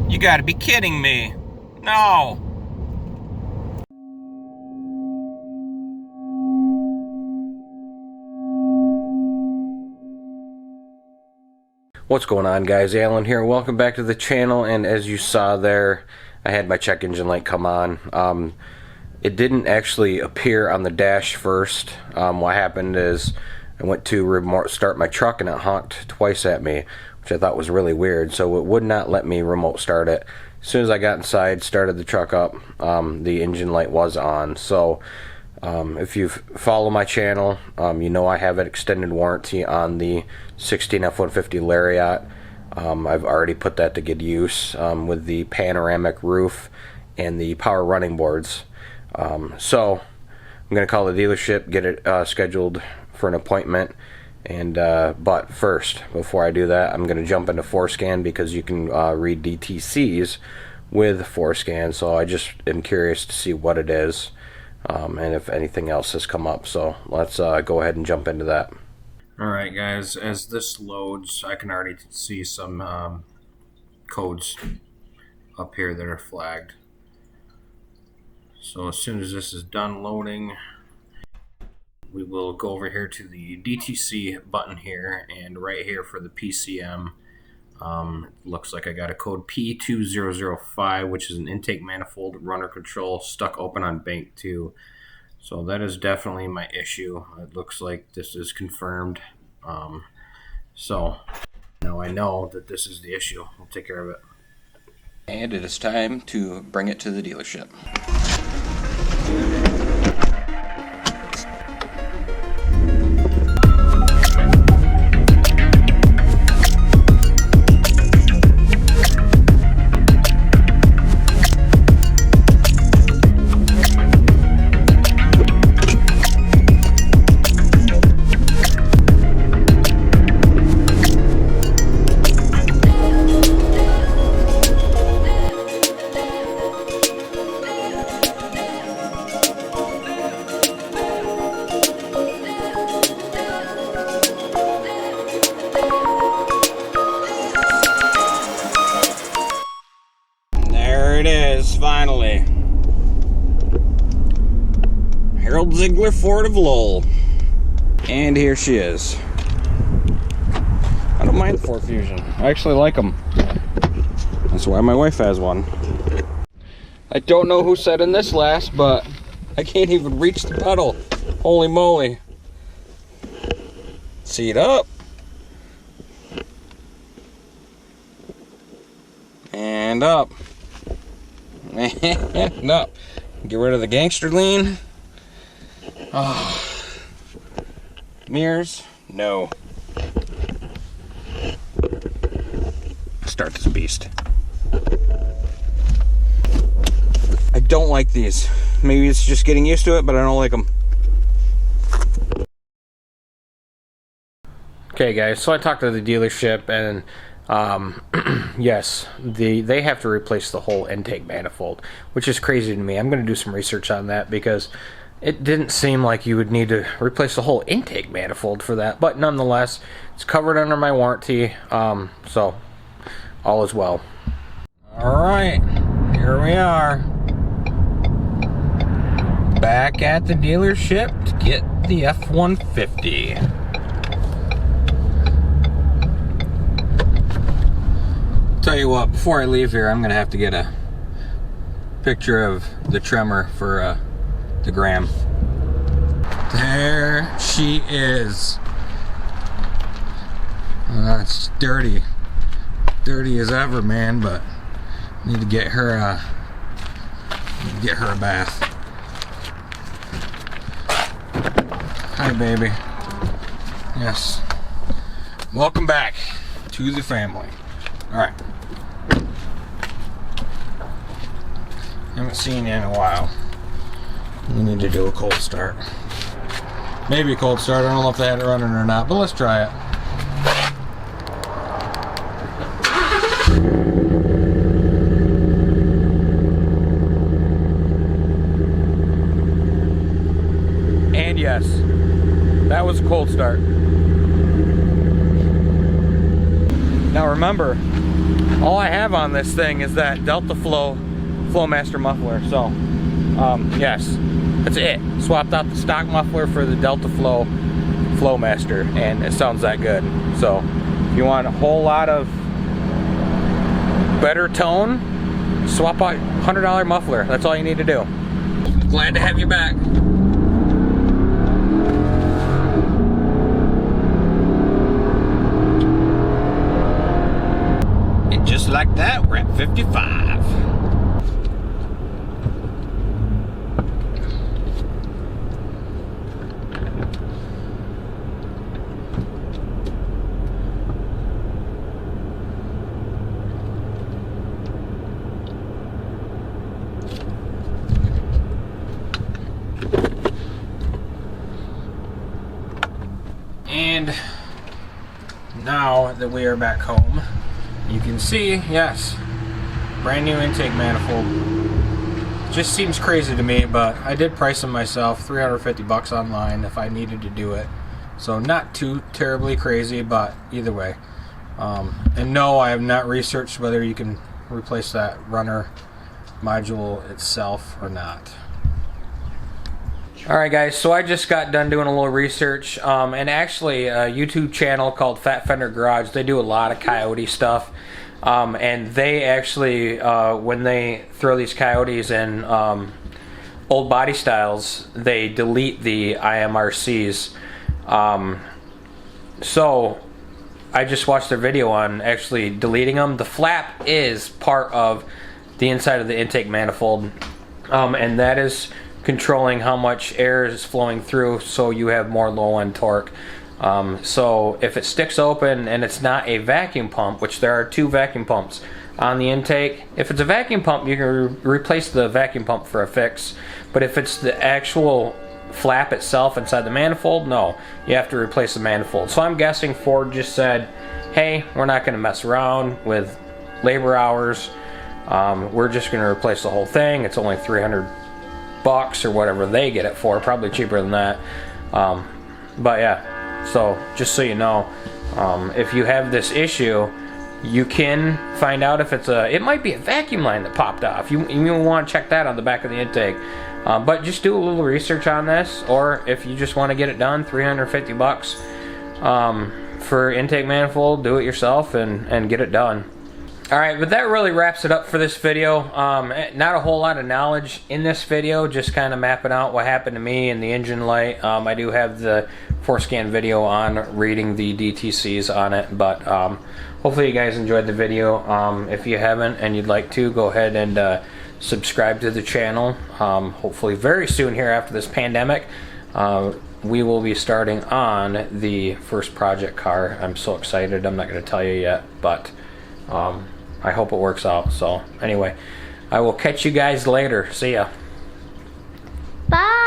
You gotta be kidding me. No. What's going on, guys? Alan here. Welcome back to the channel. And as you saw there, I had my check engine light come on. It didn't actually appear on the dash first. What happened is I went to remote start my truck and it honked twice at me, which I thought was really weird. So it would not let me remote start it. As soon as I got inside, started the truck up, the engine light was on. So if you follow my channel, you know I have an extended warranty on the 16 F-150 Lariat. I've already put that to good use with the panoramic roof and the power running boards. So I'm going to call the dealership, get it scheduled for an appointment. And but first, before I do that, I'm going to jump into Forescan because you can read DTCs with Forescan. So I just am curious to see what it is and if anything else has come up. So let's go ahead and jump into that. Alright guys, as this loads, I can already see some codes up here that are flagged. So as soon as this is done loading, we will go over here to the DTC button here, and right here for the PCM, looks like I got a code P2005, which is an intake manifold runner control stuck open on bank 2. So that is definitely my issue. It looks like this is confirmed. So now I know that this is the issue. We'll take care of it. And it is time to bring it to the dealership. There it is, finally. Harold Ziegler Ford of Lowell. And here she is. I don't mind the Ford Fusion. I actually like them. That's why my wife has one. I don't know who said in this last, but I can't even reach the pedal. Holy moly. Seat up. And up. And up. Get rid of the gangster lean. Oh. Mirrors? No. Start this beast. I don't like these. Maybe it's just getting used to it, but I don't like them. Okay guys, so I talked to the dealership and yes, they have to replace the whole intake manifold, which is crazy to me. I'm going to do some research on that because it didn't seem like you would need to replace the whole intake manifold for that, but nonetheless, it's covered under my warranty, so all is well. Alright, here we are. Back at the dealership to get the F-150. Tell you what, before I leave here, I'm gonna have to get a picture of the tremor for the gram. There she is. It's dirty as ever, man, but I need to get her a bath. Hi baby. Yes, welcome back to the family. Alright, haven't seen you in a while. We need to do a cold start. Maybe a cold start. I don't know if they had it running or not, but let's try it. And yes, that was a cold start. Now remember, all I have on this thing is that Delta Flow Flowmaster muffler. So yes, that's it. Swapped out the stock muffler for the Delta Flow Flowmaster, and it sounds that good. So if you want a whole lot of better tone, swap out $100 muffler. That's all you need to do. Glad to have you back. And just like that, we're at 55. And now that we are back home, you can see, yes, brand new intake manifold. Just seems crazy to me, but I did price them myself, 350 bucks online if I needed to do it. So not too terribly crazy, but either way. And no, I have not researched whether you can replace that runner module itself or not. Alright guys, so I just got done doing a little research, and actually a YouTube channel called Fat Fender Garage, they do a lot of Coyote stuff, and they actually, when they throw these Coyotes in old body styles, they delete the IMRCs. So I just watched their video on actually deleting them. The flap is part of the inside of the intake manifold, and that is controlling how much air is flowing through so you have more low end torque. So if it sticks open and it's not a vacuum pump, which there are 2 vacuum pumps on the intake, if it's a vacuum pump you can replace the vacuum pump for a fix, but if it's the actual flap itself inside the manifold, no, you have to replace the manifold. So I'm guessing Ford just said, hey, we're not going to mess around with labor hours, we're just going to replace the whole thing. It's only 300 bucks or whatever they get it for, probably cheaper than that. But yeah, so just so you know, if you have this issue, you can find out if it might be a vacuum line that popped off. You want to check that on the back of the intake. But just do a little research on this, or if you just want to get it done, 350 bucks for intake manifold, do it yourself and get it done. Alright, but that really wraps it up for this video. Not a whole lot of knowledge in this video, just kind of mapping out what happened to me and the engine light. I do have the 4Scan video on reading the DTCs on it, but hopefully you guys enjoyed the video. If you haven't and you'd like to, go ahead and subscribe to the channel. Hopefully very soon here after this pandemic, we will be starting on the first project car. I'm so excited, I'm not going to tell you yet, but I hope it works out. So anyway, I will catch you guys later. See ya. Bye.